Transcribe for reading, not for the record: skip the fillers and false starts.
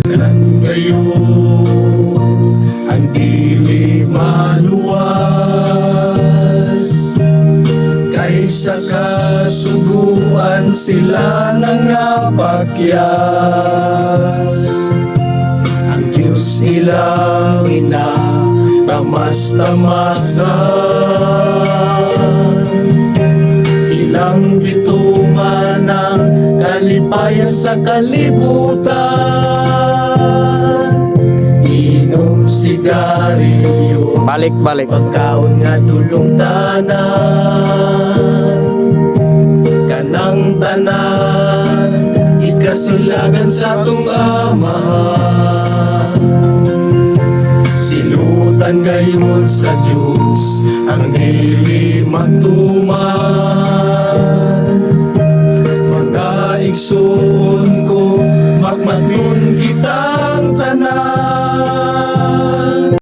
Kan ngayon ang dili maluwas, kaysa kasuguan sila nangapakyas. Ang Diyos ilang inatamas-tamasan, ilang bituman ng kalipaya sa kalibutan. Inom sigarilyo, Balik. pagkaon nga tulong tanan, kanang tanan ikasilagan sa tung amahan. Silutan gayon sa Diyos ang dili magtuman, mga igsoon